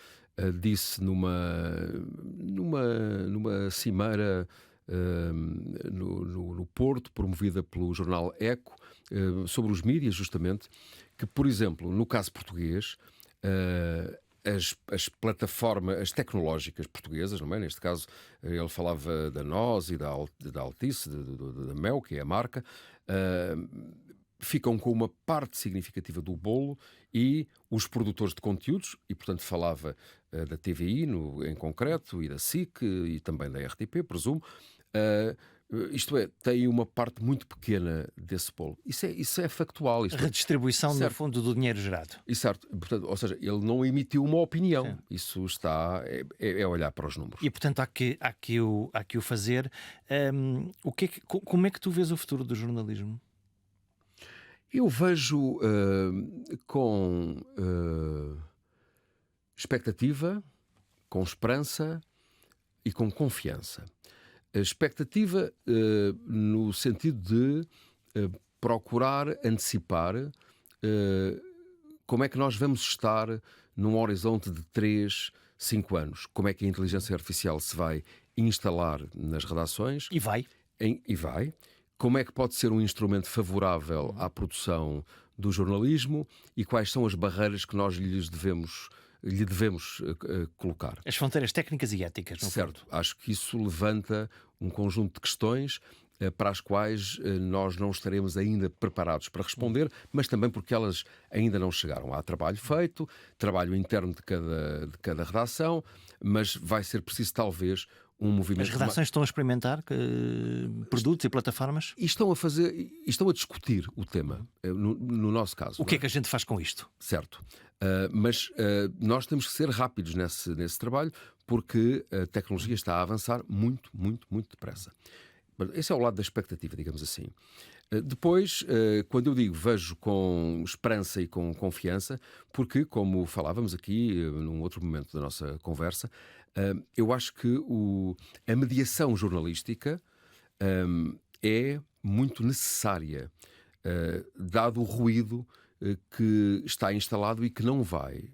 disse numa cimeira no Porto, promovida pelo jornal Eco, sobre os mídias, justamente, que, por exemplo, no caso português, as plataformas tecnológicas portuguesas, não é? Neste caso, ele falava da NOS e da Altice, da Mel, que é a marca, ficam com uma parte significativa do bolo, e os produtores de conteúdos, e portanto falava da TVI em concreto, e da SIC, e também da RTP, presumo, isto é, tem uma parte muito pequena desse bolo. Isso é factual. A redistribuição, no fundo, do dinheiro gerado. E certo, portanto, ou seja, ele não emitiu uma opinião. Sim. Isso é olhar para os números. E portanto há que o fazer. Como é que tu vês o futuro do jornalismo? Eu vejo com expectativa, com esperança e com confiança. A expectativa no sentido de procurar antecipar como é que nós vamos estar num horizonte de 3, 5 anos. Como é que a inteligência artificial se vai instalar nas redações. E vai. E vai. Como é que pode ser um instrumento favorável à produção do jornalismo e quais são as barreiras que nós lhe devemos colocar. As fronteiras técnicas e éticas, não? Certo. Acho que isso levanta um conjunto de questões para as quais nós não estaremos ainda preparados para responder, mas também porque elas ainda não chegaram. Há trabalho feito, trabalho interno de cada redação, mas vai ser preciso talvez um movimento... As redações estão a experimentar produtos e plataformas? E estão a discutir o tema, no nosso caso. O que é que a gente faz com isto? Certo. Mas nós temos que ser rápidos nesse trabalho, porque a tecnologia está a avançar muito, muito, muito depressa. Esse é o lado da expectativa, digamos assim. Depois, quando eu digo vejo com esperança e com confiança, porque, como falávamos aqui num outro momento da nossa conversa, eu acho que a mediação jornalística é muito necessária, dado o ruído que está instalado e que não vai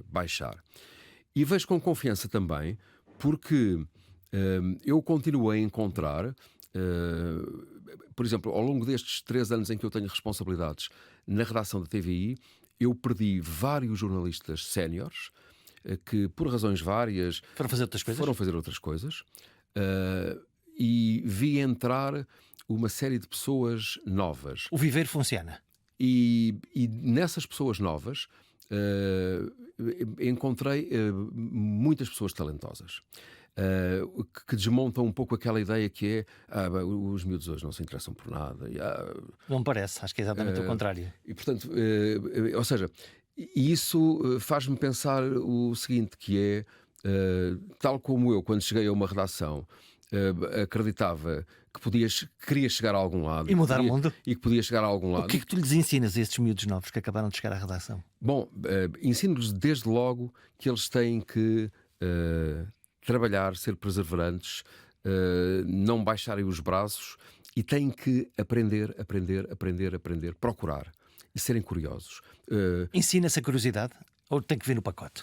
baixar. E vejo com confiança também, porque eu continuo a encontrar, por exemplo, ao longo destes 3 anos em que eu tenho responsabilidades na redação da TVI, eu perdi vários jornalistas séniores que, por razões várias, foram fazer outras coisas, e vi entrar uma série de pessoas novas. O viveiro funciona. E nessas pessoas novas encontrei muitas pessoas talentosas, que desmontam um pouco aquela ideia que é os miúdos hoje não se interessam por nada. Não parece, acho que é exatamente o contrário. E portanto, ou seja, isso faz-me pensar o seguinte, que é, tal como eu, quando cheguei a uma redação, acreditava que queria chegar a algum lado E mudar o mundo. e que podia chegar a algum lado. O que é que tu lhes ensinas a estes miúdos novos que acabaram de chegar à redação? Bom, ensino-lhes desde logo que eles têm que trabalhar, ser perseverantes, não baixarem os braços e têm que aprender, procurar e serem curiosos. Ensina-se a curiosidade ou tem que vir no pacote?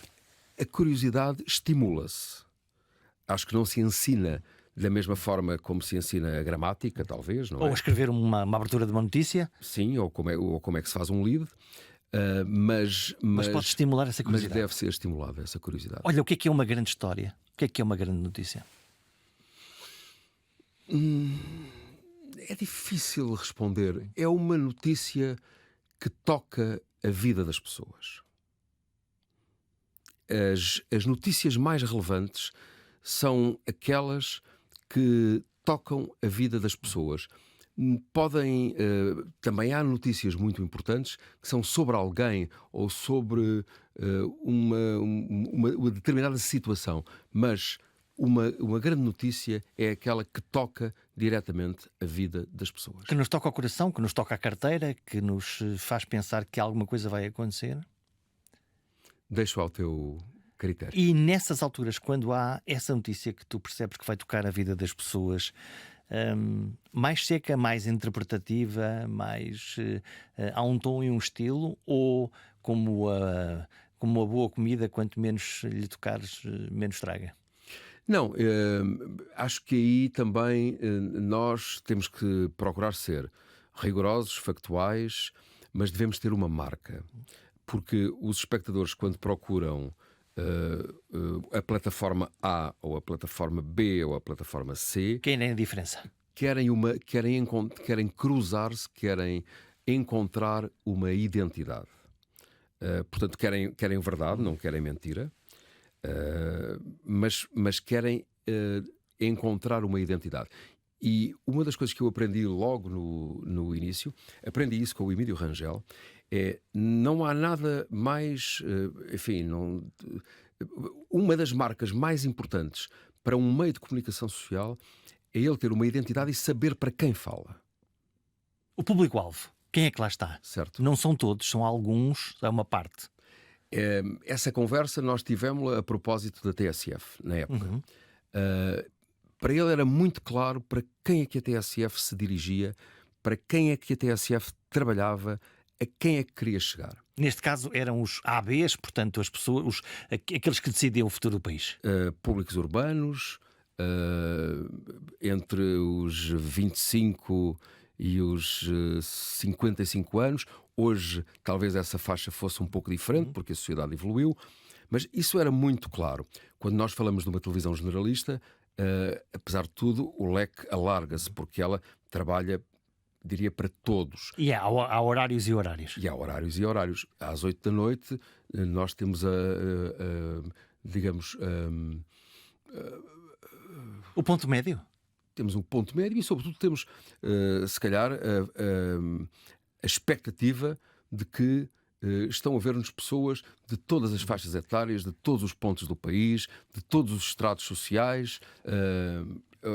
A curiosidade estimula-se. Acho que não se ensina da mesma forma como se ensina a gramática, talvez, não é? Ou a escrever uma abertura de uma notícia? Sim, ou como é que se faz um lead. Mas pode estimular essa Mas curiosidade. deve ser estimulada essa curiosidade. Olha, o que é uma grande história? O que é uma grande notícia? É difícil responder. É uma notícia que toca a vida das pessoas. As notícias mais relevantes são aquelas que tocam a vida das pessoas. Também há notícias muito importantes que são sobre alguém ou sobre uma determinada situação, mas uma grande notícia é aquela que toca diretamente a vida das pessoas. Que nos toca ao coração, que nos toca à carteira, que nos faz pensar que alguma coisa vai acontecer. Deixo ao teu critério. E nessas alturas, quando há essa notícia que tu percebes que vai tocar a vida das pessoas, mais seca, mais interpretativa, há um tom e um estilo, ou como a boa comida, quanto menos lhe tocares, menos traga? Não, acho que aí também nós temos que procurar ser rigorosos, factuais, mas devemos ter uma marca. Porque os espectadores, quando procuram a plataforma A ou a plataforma B ou a plataforma C, Quem é a diferença? querem cruzar-se, querem encontrar uma identidade. Portanto, querem verdade, não querem mentira, mas querem encontrar uma identidade. E uma das coisas que eu aprendi logo no início, aprendi isso com o Emílio Rangel, não há nada mais, uma das marcas mais importantes para um meio de comunicação social é ele ter uma identidade e saber para quem fala. O público-alvo, quem é que lá está? Certo. Não são todos, são alguns, é uma parte. Essa conversa nós tivemos-la a propósito da TSF, na época. Para ele era muito claro para quem é que a TSF se dirigia, para quem é que a TSF trabalhava, a quem é que queria chegar. Neste caso eram os ABs, portanto, as pessoas, aqueles que decidiam o futuro do país. Públicos urbanos, entre os 25 e os 55 anos. Hoje, talvez essa faixa fosse um pouco diferente, porque a sociedade evoluiu, mas isso era muito claro. Quando nós falamos de uma televisão generalista, apesar de tudo, o leque alarga-se, porque ela trabalha, diria, para todos. E há horários e horários. E há horários e horários. Às 8 da noite, nós temos o ponto médio? Temos um ponto médio e, sobretudo, temos, se calhar, a expectativa de que estão a ver-nos pessoas de todas as faixas etárias, de todos os pontos do país, de todos os estratos sociais.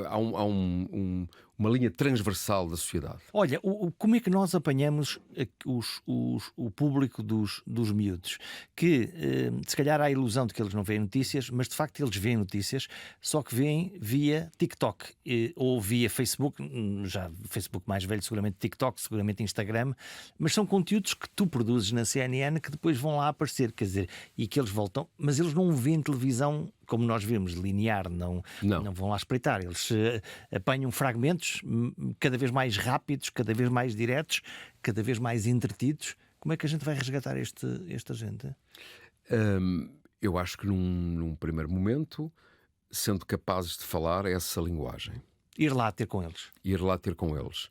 Há uma linha transversal da sociedade. Olha, como é que nós apanhamos o público dos miúdos? Que se calhar há a ilusão de que eles não veem notícias, mas de facto eles veem notícias, só que veem via TikTok ou via Facebook, já Facebook mais velho, seguramente TikTok, seguramente Instagram, mas são conteúdos que tu produzes na CNN que depois vão lá aparecer, quer dizer, e que eles voltam, mas eles não veem televisão como nós vemos, linear, não vão lá espreitar. Eles apanham fragmentos cada vez mais rápidos, cada vez mais diretos, cada vez mais entretidos. Como é que a gente vai resgatar esta gente? Eu acho que num primeiro momento, sendo capazes de falar essa linguagem. Ir lá ter com eles. Ir lá ter com eles.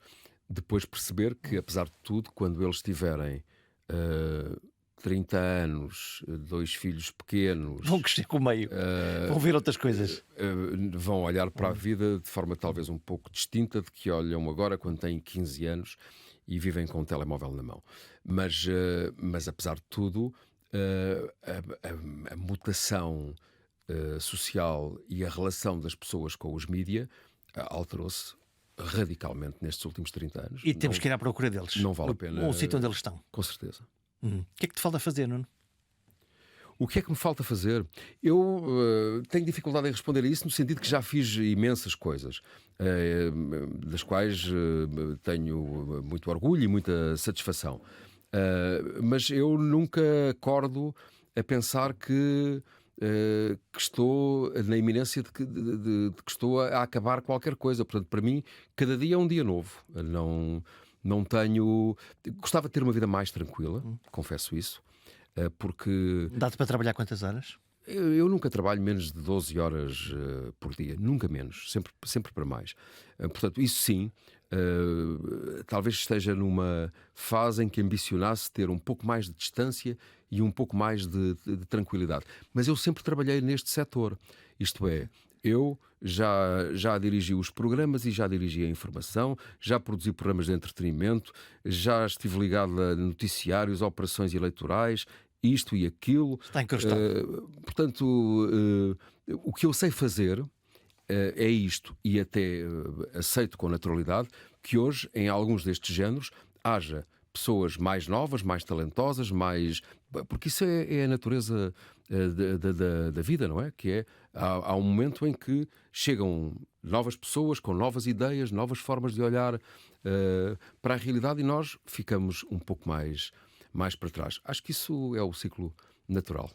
Depois perceber que, apesar de tudo, quando eles tiverem 30 anos, 2 filhos pequenos... Vão crescer com o meio, vão ver outras coisas. Vão olhar para a vida de forma talvez um pouco distinta de que olham agora quando têm 15 anos e vivem com um telemóvel na mão. Mas apesar de tudo, a mutação social e a relação das pessoas com os mídia alterou-se radicalmente nestes últimos 30 anos. E temos que ir à procura deles. Não vale a pena. O sítio onde eles estão. Com certeza. O que é que te falta fazer, Nuno? O que é que me falta fazer? Eu tenho dificuldade em responder a isso, no sentido que já fiz imensas coisas, das quais tenho muito orgulho e muita satisfação. Mas eu nunca acordo a pensar que estou na iminência de que estou a acabar qualquer coisa. Portanto, para mim, cada dia é um dia novo. Não tenho. Gostava de ter uma vida mais tranquila, confesso isso. Porque Dá-te para trabalhar quantas horas? eu nunca trabalho menos de 12 horas por dia, nunca menos, sempre para mais. Portanto, isso sim, talvez esteja numa fase em que ambicionasse ter um pouco mais de distância e um pouco mais de tranquilidade. Mas eu sempre trabalhei neste setor, isto é, eu já dirigi os programas e já dirigi a informação, já produzi programas de entretenimento, já estive ligado a noticiários, a operações eleitorais, isto e aquilo. Está encostado. Portanto, o que eu sei fazer é isto, e até aceito com naturalidade que hoje, em alguns destes géneros, haja pessoas mais novas, mais talentosas, porque isso é a natureza da vida, não é? Que é, há um momento em que chegam novas pessoas com novas ideias, novas formas de olhar para a realidade, e nós ficamos um pouco mais para trás. Acho que isso é o ciclo natural.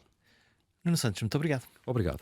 Nuno Santos, muito obrigado. Obrigado.